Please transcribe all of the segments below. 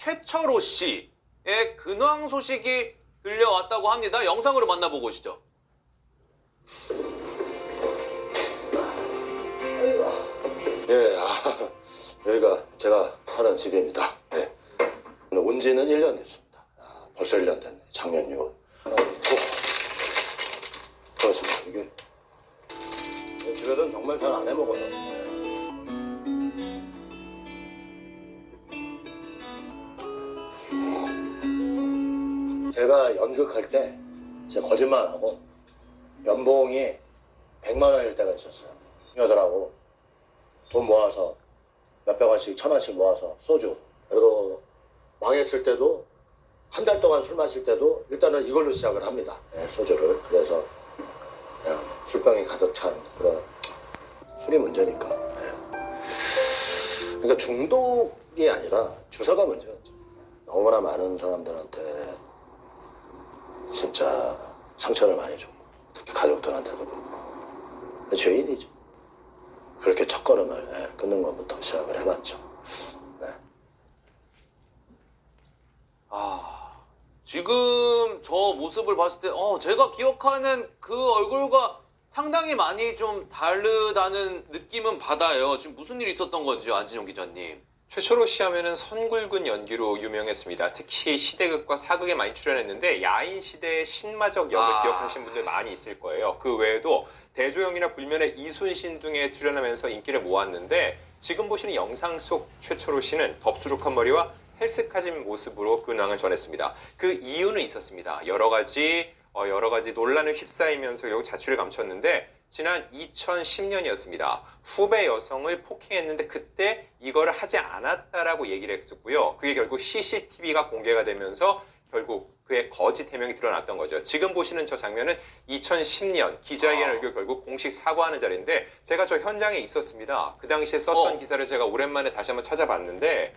최철호 씨의 근황 소식이 들려왔다고 합니다. 영상으로 만나보고 오시죠. 예, 여기가 제가 사는 집입니다. 네. 온 지는 1년 됐습니다. 벌써 1년 됐네. 작년 6월. 그렇습니다. 이게 집에서는 정말 잘 안 해먹어요. 제가 연극할 때 제가 거짓말 안 하고 연봉이 100만 원일 때가 있었어요. 여자들하고 돈 모아서 몇백 원씩, 1,000원씩 모아서 소주. 그리고 망했을 때도 한 달 동안 술 마실 때도 일단은 이걸로 시작을 합니다. 네, 소주를. 그래서 그냥 술병이 가득 찬 그런 술이 문제니까. 네. 그러니까 중독이 아니라 주사가 문제였죠. 너무나 많은 사람들한테 진짜 상처를 많이 주고 특히 가족들한테도 그렇고 죄인이죠. 그렇게 첫걸음을 끊는 것부터 시작을 해봤죠. 네. 지금 저 모습을 봤을 때 제가 기억하는 그 얼굴과 상당히 많이 좀 다르다는 느낌은 받아요. 지금 무슨 일이 있었던 건지요, 안진영 기자님. 최철호 씨 하면은 선굵은 연기로 유명했습니다. 특히 시대극과 사극에 많이 출연했는데 야인 시대의 신마적 역을 기억하시는 분들 많이 있을 거예요. 그 외에도 대조영이나 불면의 이순신 등에 출연하면서 인기를 모았는데 지금 보시는 영상 속 최철호 씨는 덥수룩한 머리와 헬스카진 모습으로 근황을 전했습니다. 그 이유는 있었습니다. 여러 가지 논란을 휩싸이면서 결국 자취를 감췄는데 지난 2010년이었습니다. 후배 여성을 폭행했는데 그때 이거를 하지 않았다라고 얘기를 했었고요. 그게 결국 CCTV가 공개가 되면서 결국 그의 거짓 해명이 드러났던 거죠. 지금 보시는 저 장면은 2010년 기자회견을 열고 결국 공식 사과하는 자리인데 제가 저 현장에 있었습니다. 그 당시에 썼던 기사를 제가 오랜만에 다시 한번 찾아봤는데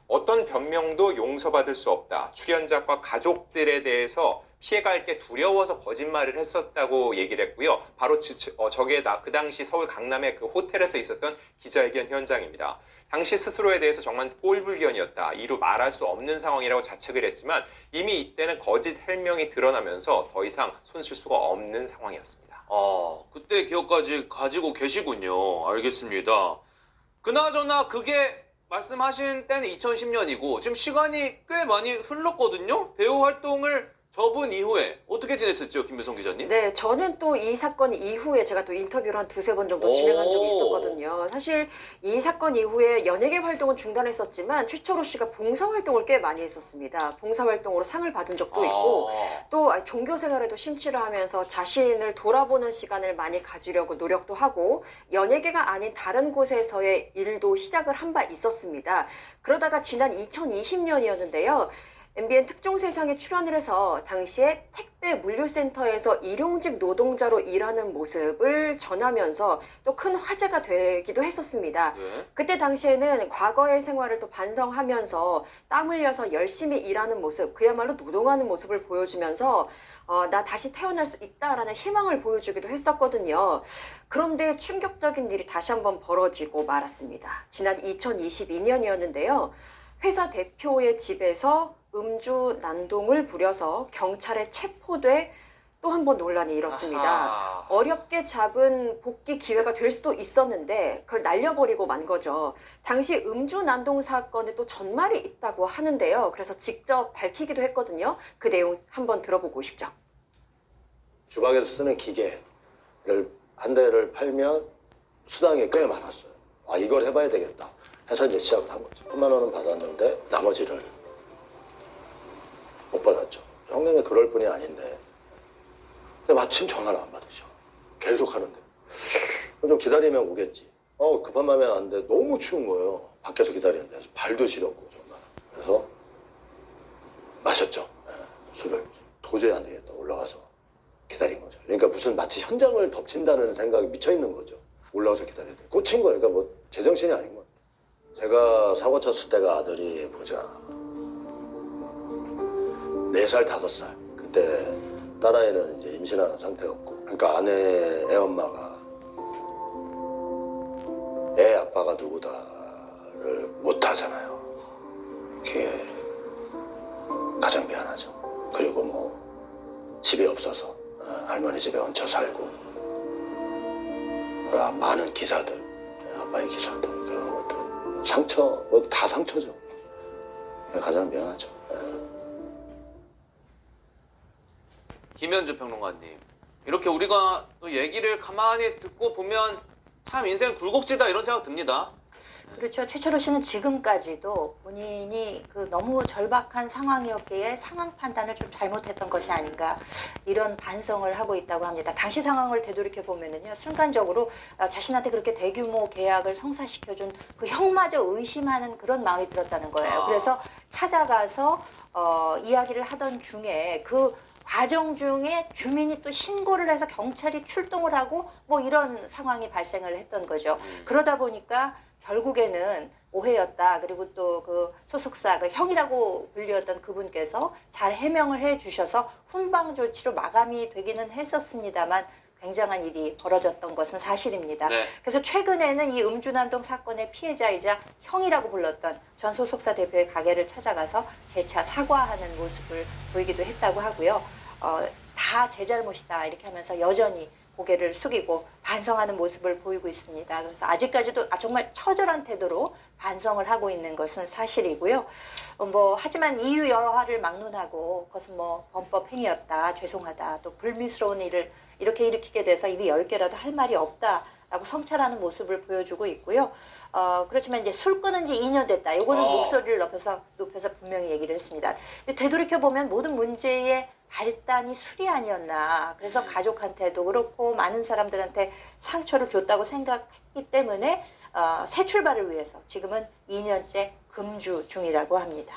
어떤 변명도 용서받을 수 없다. 출연자과 가족들에 대해서 피해갈 게 두려워서 거짓말을 했었다고 얘기를 했고요. 바로 저게 그 당시 서울 강남의 그 호텔에서 있었던 기자회견 현장입니다. 당시 스스로에 대해서 정말 꼴불견이었다. 이루 말할 수 없는 상황이라고 자책을 했지만 이미 이때는 거짓 해명이 드러나면서 더 이상 손쓸 수가 없는 상황이었습니다. 그때 기억까지 가지고 계시군요. 알겠습니다. 그나저나 그게 말씀하신 때는 2010년이고 지금 시간이 꽤 많이 흘렀거든요. 배우 활동을 접은 이후에 어떻게 지냈었죠, 김배성 기자님? 네, 저는 또 이 사건 이후에 제가 또 인터뷰를 한 두세 번 정도 진행한 적이 있었거든요. 사실 이 사건 이후에 연예계 활동은 중단했었지만 최철호 씨가 봉사활동을 꽤 많이 했었습니다. 봉사활동으로 상을 받은 적도 있고 또 종교 생활에도 심취를 하면서 자신을 돌아보는 시간을 많이 가지려고 노력도 하고 연예계가 아닌 다른 곳에서의 일도 시작을 한 바 있었습니다. 그러다가 지난 2020년이었는데요. MBN 특종세상에 출연을 해서 당시에 택배 물류센터에서 일용직 노동자로 일하는 모습을 전하면서 또 큰 화제가 되기도 했었습니다. 그때 당시에는 과거의 생활을 또 반성하면서 땀 흘려서 열심히 일하는 모습, 그야말로 노동하는 모습을 보여주면서 나 다시 태어날 수 있다라는 희망을 보여주기도 했었거든요. 그런데 충격적인 일이 다시 한번 벌어지고 말았습니다. 지난 2022년이었는데요. 회사 대표의 집에서 음주 난동을 부려서 경찰에 체포돼 또 한 번 논란이 일었습니다. 어렵게 잡은 복귀 기회가 될 수도 있었는데 그걸 날려버리고 만 거죠. 당시 음주 난동 사건에 또 전말이 있다고 하는데요. 그래서 직접 밝히기도 했거든요. 그 내용 한번 들어보고 오시죠. 주방에서 쓰는 기계를 한 대를 팔면 수당이 꽤 많았어요. 이걸 해봐야 되겠다 해서 이제 시작을 한 거죠. 10만 원은 받았는데 나머지를 못 받았죠. 형님이 그럴 분이 아닌데. 근데 마침 전화를 안 받으셔. 계속 하는데. 좀 기다리면 오겠지. 급한 마음에 왔는데 너무 추운 거예요. 밖에서 기다리는데. 발도 시렸고 정말. 그래서 마셨죠. 술을. 도저히 안 되겠다. 올라가서 기다린 거죠. 그러니까 무슨 마치 현장을 덮친다는 생각이 미쳐있는 거죠. 올라가서 기다려야 돼. 꽂힌 거예요. 그러니까 뭐 제정신이 아닌 거예요. 제가 사고 쳤을 때가 아들이 보자 4살, 5살. 그때 딸아이는 이제 임신하는 상태였고. 그러니까 아내, 애 엄마가 애 아빠가 누구다를 못 하잖아요. 그게 가장 미안하죠. 그리고 뭐 집이 없어서 할머니 집에 얹혀 살고 많은 기사들, 아빠의 기사들 그런 것들 상처, 뭐 다 상처죠. 가장 미안하죠. 김현주 평론가님, 이렇게 우리가 또 얘기를 가만히 듣고 보면 참 인생 굴곡지다 이런 생각 듭니다. 그렇죠. 최철호 씨는 지금까지도 본인이 그 너무 절박한 상황이었기에 상황 판단을 좀 잘못했던 것이 아닌가 이런 반성을 하고 있다고 합니다. 당시 상황을 되돌이켜 보면은요, 순간적으로 자신한테 그렇게 대규모 계약을 성사시켜준 그 형마저 의심하는 그런 마음이 들었다는 거예요. 그래서 찾아가서 이야기를 하던 중에 그 과정 중에 주민이 또 신고를 해서 경찰이 출동을 하고 뭐 이런 상황이 발생을 했던 거죠. 그러다 보니까 결국에는 오해였다. 그리고 또 그 소속사, 그 형이라고 불리었던 그분께서 잘 해명을 해 주셔서 훈방 조치로 마감이 되기는 했었습니다만 굉장한 일이 벌어졌던 것은 사실입니다. 네. 그래서 최근에는 이 음주난동 사건의 피해자이자 형이라고 불렀던 전 소속사 대표의 가게를 찾아가서 재차 사과하는 모습을 보이기도 했다고 하고요. 다 제 잘못이다 이렇게 하면서 여전히 고개를 숙이고 반성하는 모습을 보이고 있습니다. 그래서 아직까지도 정말 처절한 태도로 반성을 하고 있는 것은 사실이고요. 하지만 이유 여하를 막론하고 그것은 뭐 범법 행위였다, 죄송하다, 또 불미스러운 일을 이렇게 일으키게 돼서 입이 10개라도 할 말이 없다라고 성찰하는 모습을 보여주고 있고요. 그렇지만 이제 술 끊은 지 2년 됐다. 이거는 목소리를 높여서 분명히 얘기를 했습니다. 되돌이켜 보면 모든 문제의 발단이 술이 아니었나. 그래서 가족한테도 그렇고 많은 사람들한테 상처를 줬다고 생각했기 때문에 새 출발을 위해서 지금은 2년째 금주 중이라고 합니다.